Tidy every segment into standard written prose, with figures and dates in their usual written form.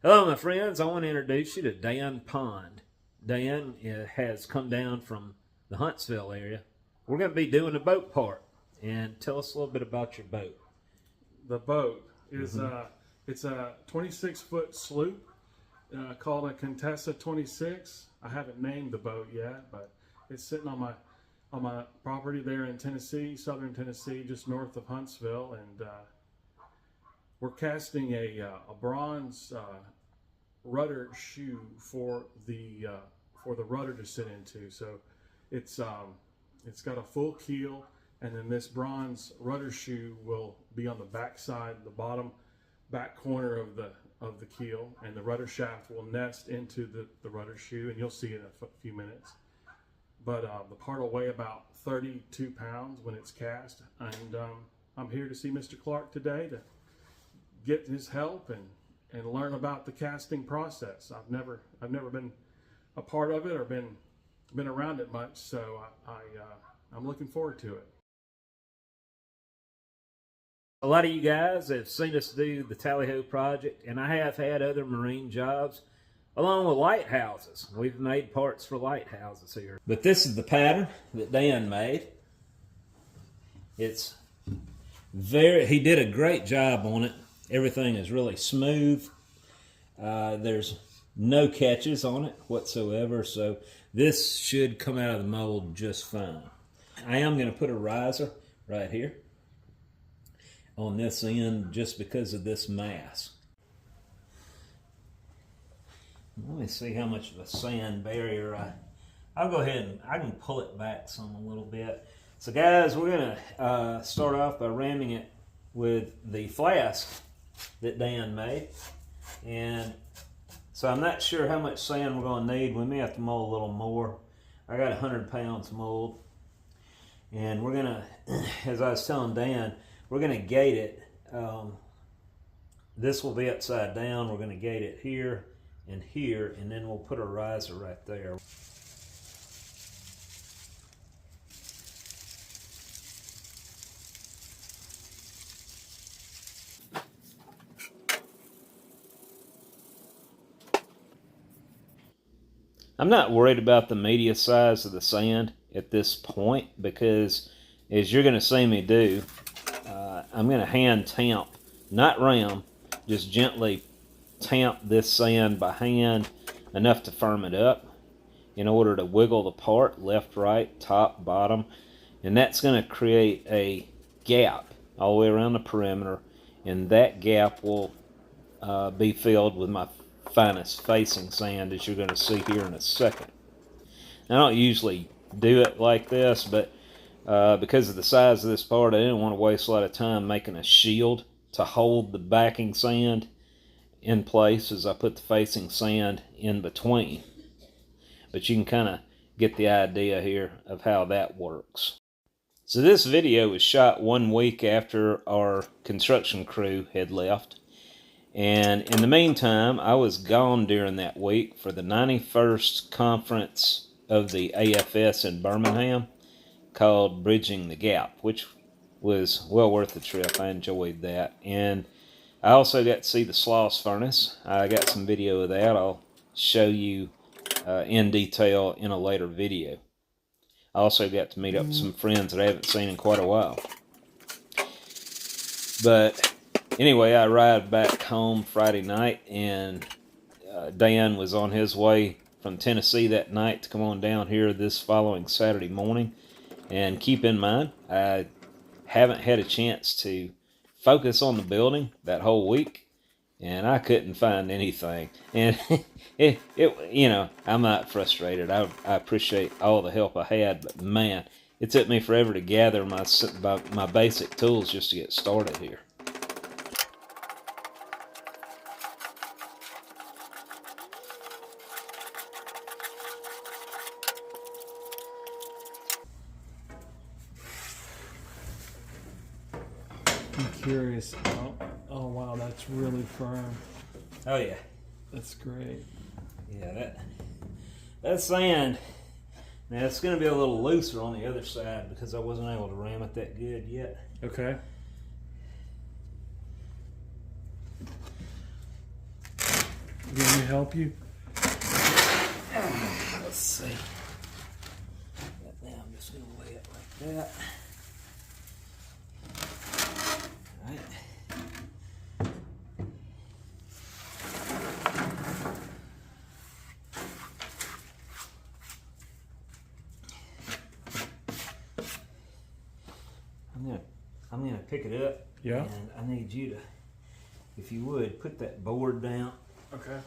Hello, my friends. I want to introduce you to Dan Pond. Dan has come down from the Huntsville area. We're going to be doing the boat part. And tell us a little bit about your boat. The boat is it's a 26-foot sloop called a Contessa 26. I haven't named the boat yet, but it's sitting on my property there in Tennessee, southern Tennessee, just north of Huntsville, and we're casting a bronze rudder shoe for the rudder to sit into. So it's got a full keel, and then this bronze rudder shoe will be on the back side, the bottom back corner of the keel, and the rudder shaft will nest into the rudder shoe, and you'll see it in a few minutes. But the part will weigh about 32 pounds when it's cast, and I'm here to see Mr. Clark today to get his help and learn about the casting process. I've never been a part of it or been around it much, so I'm looking forward to it. A lot of you guys have seen us do the Tally-Ho project, and I have had other marine jobs along with lighthouses. We've made parts for lighthouses here. But this is the pattern that Dan made. It's he did a great job on it. Everything is really smooth. There's no catches on it whatsoever, so this should come out of the mold just fine. I am going to put a riser right here on this end just because of this mass. Let me see how much of a sand barrier I'll go ahead and I can pull it back some a little bit. So guys, we're going to start off by ramming it with the flask that Dan made. And so I'm not sure how much sand we're going to need. We may have to mold a little more. I got 100 pounds mold. And we're going to, as I was telling Dan, we're going to gate it. This will be upside down. We're going to gate it here and here, and then we'll put a riser right there. I'm not worried about the media size of the sand at this point because, as you're going to see me do, I'm going to hand tamp, not ram, just gently tamp this sand by hand enough to firm it up in order to wiggle the part left, right, top, bottom, and that's going to create a gap all the way around the perimeter, and that gap will be filled with my finest facing sand, as you're going to see here in a second. Now, I don't usually do it like this, but because of the size of this part, I didn't want to waste a lot of time making a shield to hold the backing sand in place as I put the facing sand in between. But you can kind of get the idea here of how that works. So this video was shot 1 week after our construction crew had left. And in the meantime, I was gone during that week for the 91st conference of the AFS in Birmingham called Bridging the Gap, which was well worth the trip. I enjoyed that. And I also got to see the Sloss furnace. I got some video of that. I'll show you in detail in a later video. I also got to meet up with some friends that I haven't seen in quite a while. But anyway, I arrived back home Friday night, and Dan was on his way from Tennessee that night to come on down here this following Saturday morning. And keep in mind, I haven't had a chance to focus on the building that whole week, and I couldn't find anything. And you know, I'm not frustrated. I appreciate all the help I had, but man, it took me forever to gather my basic tools just to get started here. I'm curious. Oh wow, that's really firm. Oh yeah, That's great. yeah. That sand. Now it's going to be a little looser on the other side because I wasn't able to ram it that good yet. Okay. You want me to help you? Let's see. Now I'm just going to lay it like that. All right. I'm gonna pick it up. Yeah. And I need you to, if you would, put that board down. Okay.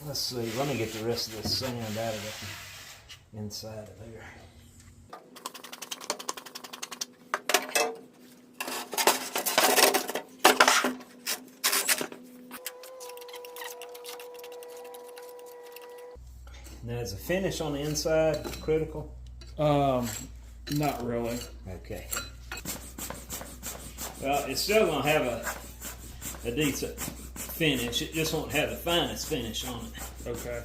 Let's see. Let me get the rest of this sand out of the inside of there. Now, is the finish on the inside critical? Not really. Okay. Well, it's still going to have a decent finish. It just won't have the finest finish on it. Okay.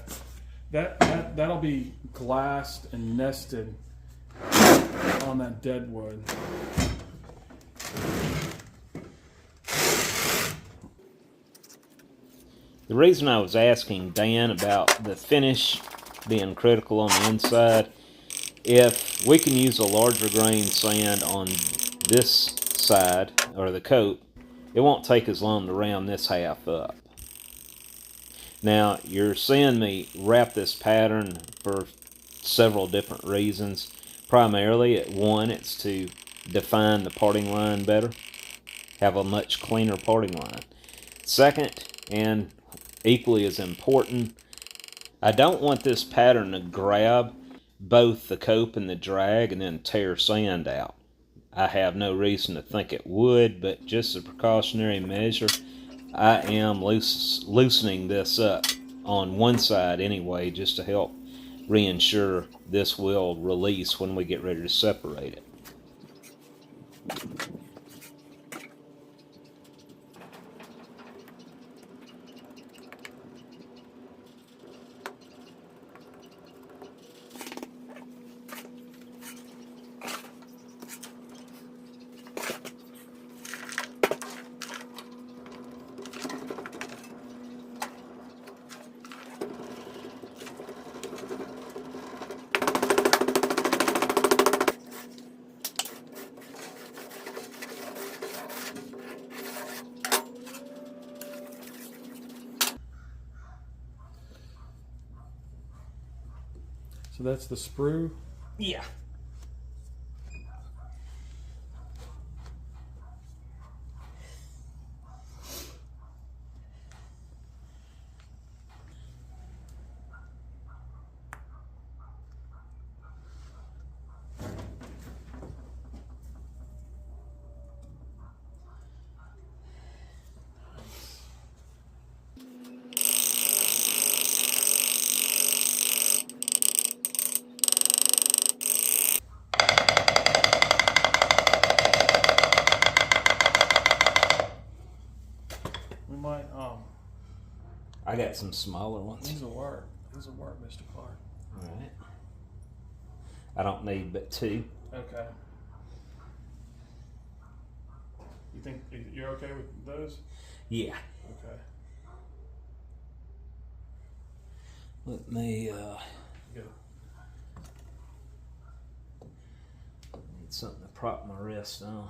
That'll be glassed and nested on that dead wood. The reason I was asking Dan about the finish being critical on the inside, if we can use a larger grain sand on this side, or the coat, it won't take as long to round this half up. Now, you're seeing me wrap this pattern for several different reasons. Primarily, one, it's to define the parting line better, have a much cleaner parting line. Second, and equally as important, I don't want this pattern to grab both the cope and the drag and then tear sand out. I have no reason to think it would, but just a precautionary measure, I am loosening this up on one side anyway, just to help reinsure this will release when we get ready to separate it. So that's the sprue. Yeah. We might I got some smaller ones. These will work. These will work, Mr. Clark. All right. I don't need but two. Okay. You think you're okay with those? Yeah. Okay. Let me Go. need something to prop my wrist on.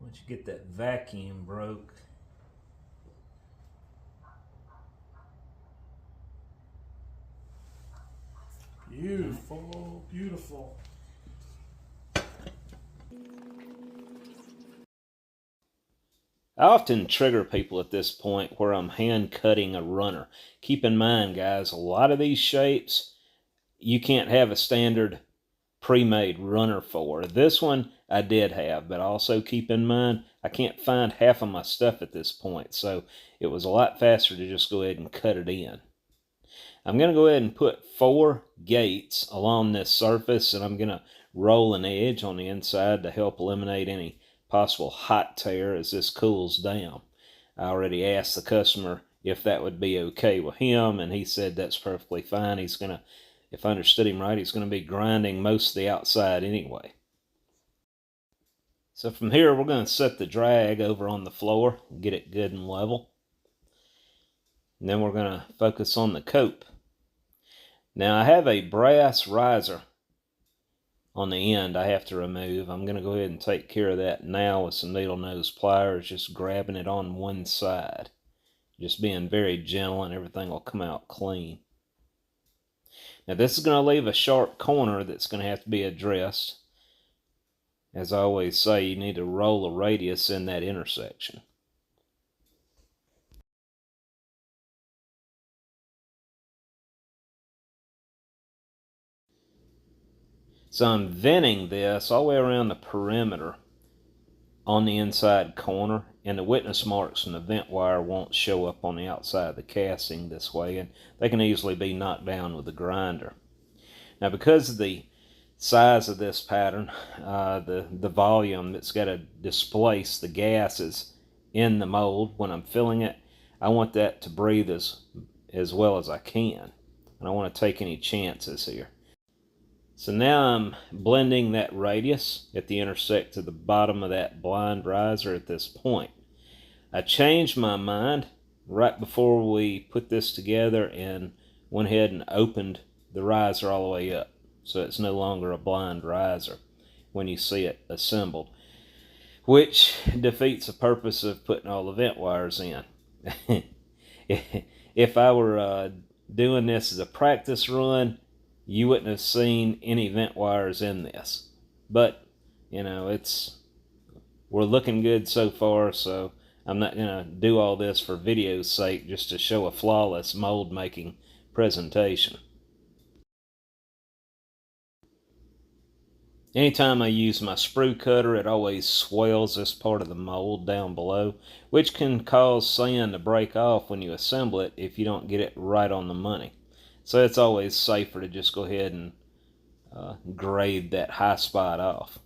Once you get that vacuum broke, Beautiful, beautiful. I often trigger people at this point where I'm hand cutting a runner. Keep in mind, guys, a lot of these shapes you can't have a standard pre-made runner for. This one I did have, but also keep in mind I can't find half of my stuff at this point, so it was a lot faster to just go ahead and cut it in. I'm going to go ahead and put 4 gates along this surface, and I'm going to rolling edge on the inside to help eliminate any possible hot tear as this cools down. I already asked the customer if that would be okay with him, and he said that's perfectly fine. He's gonna, if I understood him right, he's gonna be grinding most of the outside anyway. So from here, we're going to set the drag over on the floor, get it good and level. And then we're going to focus on the cope. Now I have a brass riser on the end I have to remove. I'm going to go ahead and take care of that now with some needle nose pliers, just grabbing it on one side. Just being very gentle and everything will come out clean. Now this is going to leave a sharp corner that's going to have to be addressed. As I always say, you need to roll a radius in that intersection. So I'm venting this all the way around the perimeter on the inside corner, and the witness marks from the vent wire won't show up on the outside of the casting this way, and they can easily be knocked down with a grinder. Now because of the size of this pattern, the volume that's got to displace the gases in the mold when I'm filling it, I want that to breathe as well as I can. I don't want to take any chances here. So now I'm blending that radius at the intersect to the bottom of that blind riser at this point. I changed my mind right before we put this together and went ahead and opened the riser all the way up. So it's no longer a blind riser when you see it assembled, which defeats the purpose of putting all the vent wires in. If I were doing this as a practice run, you wouldn't have seen any vent wires in this. But, you know, we're looking good so far, so I'm not going to do all this for video's sake just to show a flawless mold making presentation. Anytime I use my sprue cutter, it always swells this part of the mold down below, which can cause sand to break off when you assemble it if you don't get it right on the money. So it's always safer to just go ahead and grade that high spot off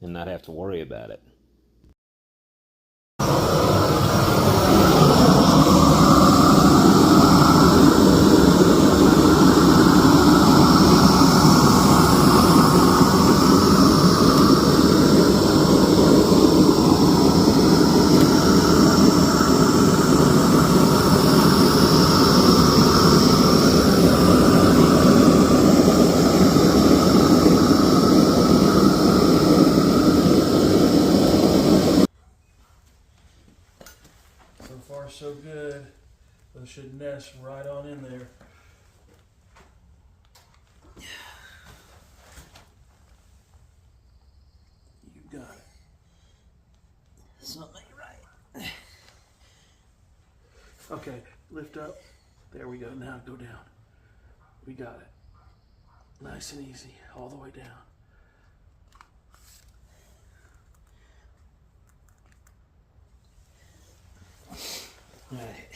and not have to worry about it. So good. Those should nest right on in there. You got it. Something right. Okay, lift up. There we go. Now go down. We got it. Nice and easy, all the way down. All right.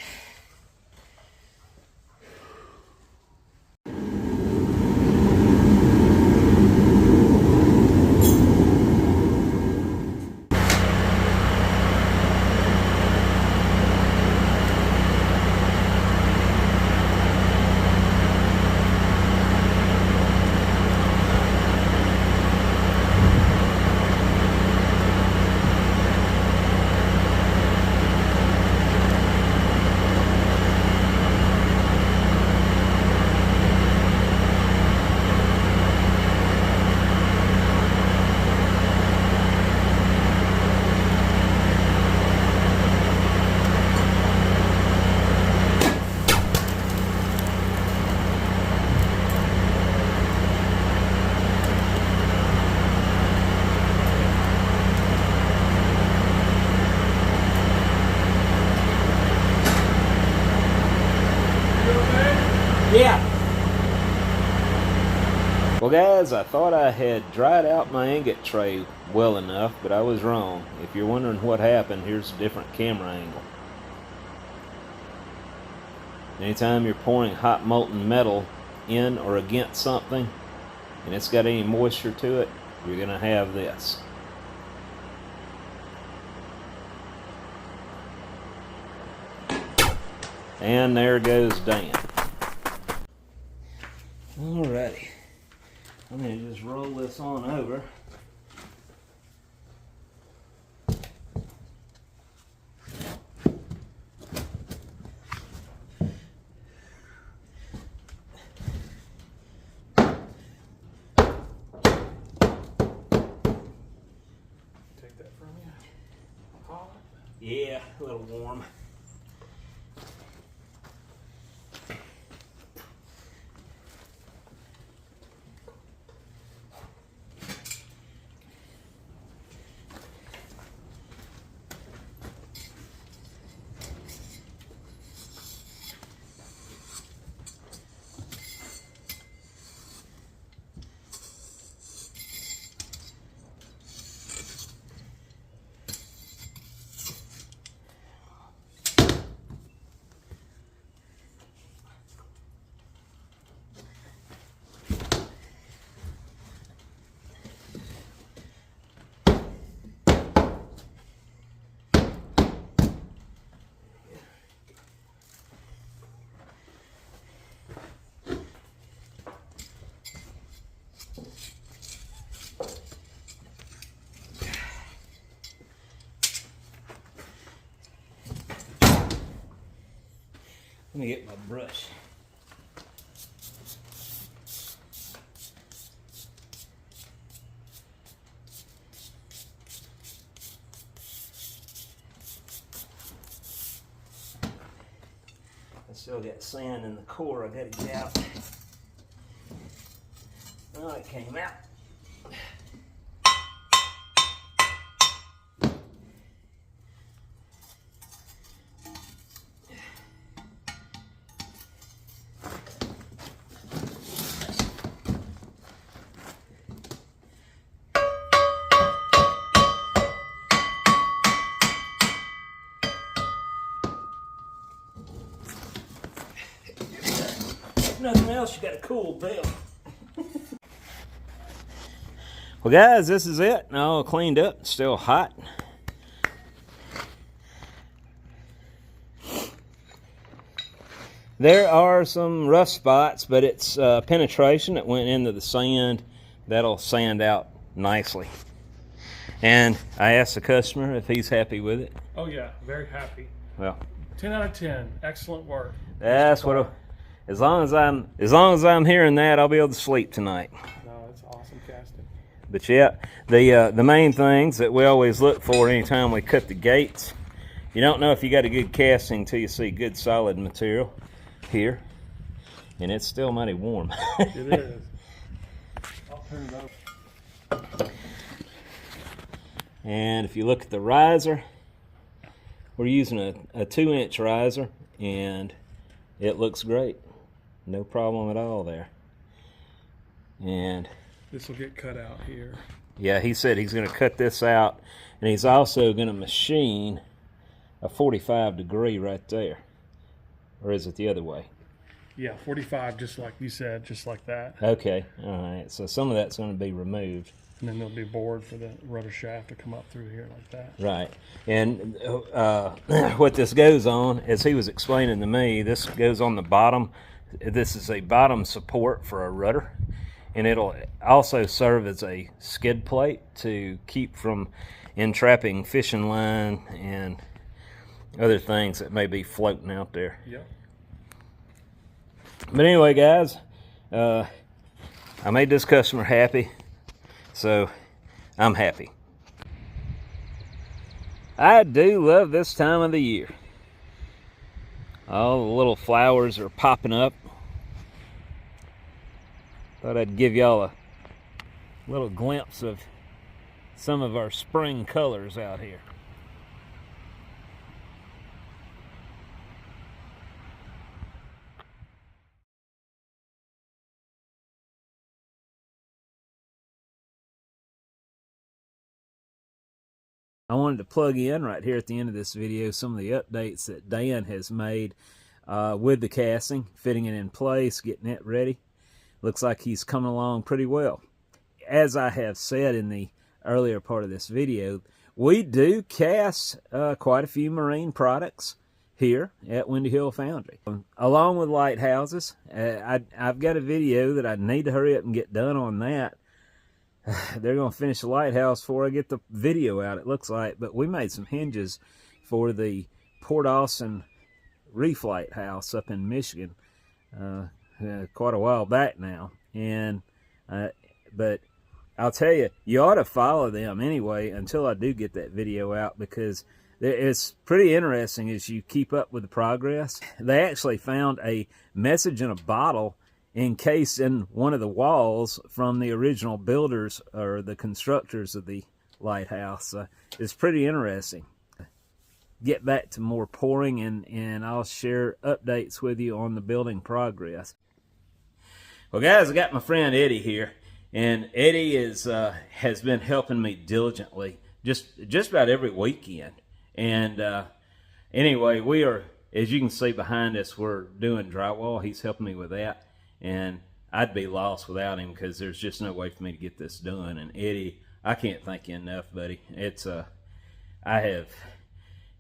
Yeah. Well guys, I thought I had dried out my ingot tray well enough, but I was wrong. If you're wondering what happened, here's a different camera angle. Anytime you're pouring hot molten metal in or against something and it's got any moisture to it, you're going to have this. And there goes Dan. Alrighty. I'm going to just roll this on over. Take that from you. Hot. Yeah, a little warm. Let me get my brush. I still got sand in the core I gotta get out. Oh, it came out. Nothing else, you got a cool bill. Well guys, this is it. All cleaned up, still hot. There are some rough spots, but it's penetration that went into the sand. That'll sand out nicely. And I asked the customer if he's happy with it. Oh yeah, very happy. Well, 10 out of 10. Excellent work. That's what. As long as I'm hearing that, I'll be able to sleep tonight. No, it's awesome casting. But yeah, the main things that we always look for anytime we cut the gates. You don't know if you got a good casting until you see good solid material here, and it's still mighty warm. It is. I'll turn it over. And if you look at the riser, we're using a 2-inch riser, and it looks great. No problem at all there. And this will get cut out here. yeah, he said he's going to cut this out, and he's also going to machine a 45 degree right there. Or is it the other way? Yeah, 45, just like you said, just like that. Okay, all right. So some of that's going to be removed. And then there'll be board for the rudder shaft to come up through here like that. Right. And what this goes on, as he was explaining to me, this goes on the bottom. This is a bottom support for a rudder. And it'll also serve as a skid plate to keep from entrapping fishing line and other things that may be floating out there. Yep. But anyway, guys, I made this customer happy, so I'm happy. I do love this time of the year. All the little flowers are popping up. Thought I'd give y'all a little glimpse of some of our spring colors out here. I wanted to plug in right here at the end of this video some of the updates that Dan has made with the casting, fitting it in place, getting it ready. Looks like he's coming along pretty well. as I have said in the earlier part of this video, we do cast quite a few marine products here at Windy Hill Foundry, along with lighthouses. I've got a video that I need to hurry up and get done on that. They're going to finish the lighthouse before I get the video out, it looks like. But we made some hinges for the Port Austin Reef Lighthouse up in Michigan quite a while back now. And but I'll tell you, you ought to follow them anyway until I do get that video out, because it's pretty interesting as you keep up with the progress. They actually found a message in a bottle encased in one of the walls from the original builders or the constructors of the lighthouse. It's pretty interesting. Get back to more pouring, and I'll share updates with you on the building progress. Well, guys, I got my friend Eddie here, and Eddie has been helping me diligently just about every weekend. And anyway, we are, as you can see behind us, we're doing drywall. He's helping me with that, and I'd be lost without him, because there's just no way for me to get this done. And Eddie, I can't thank you enough, buddy. It's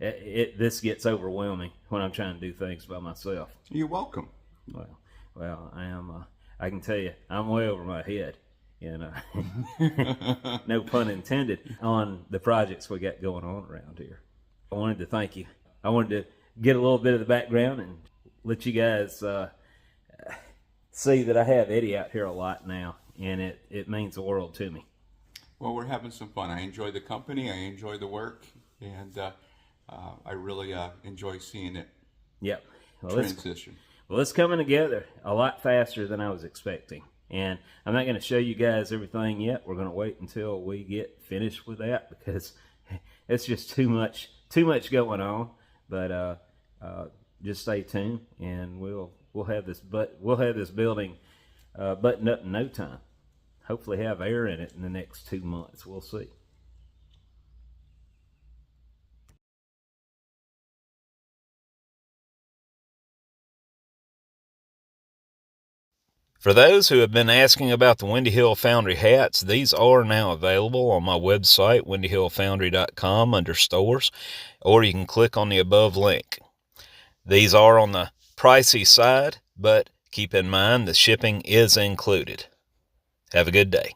this gets overwhelming when I'm trying to do things by myself. You're welcome. Well, I am. I can tell you, I'm way over my head, and no pun intended, on the projects we got going on around here. I wanted to thank you. I wanted to get a little bit of the background and let you guys see that I have Eddie out here a lot now, and it means the world to me. Well, we're having some fun. I enjoy the company. I enjoy the work, and I really enjoy seeing it transition. It's coming together a lot faster than I was expecting. And I'm not going to show you guys everything yet. We're going to wait until we get finished with that, because it's just too much going on. But just stay tuned, and we'll have this building buttoned up in no time. Hopefully have air in it in the next 2 months. We'll see. For those who have been asking about the Windy Hill Foundry hats, these are now available on my website, windyhillfoundry.com, under stores, or you can click on the above link. These are on the pricey side, but keep in mind the shipping is included. Have a good day.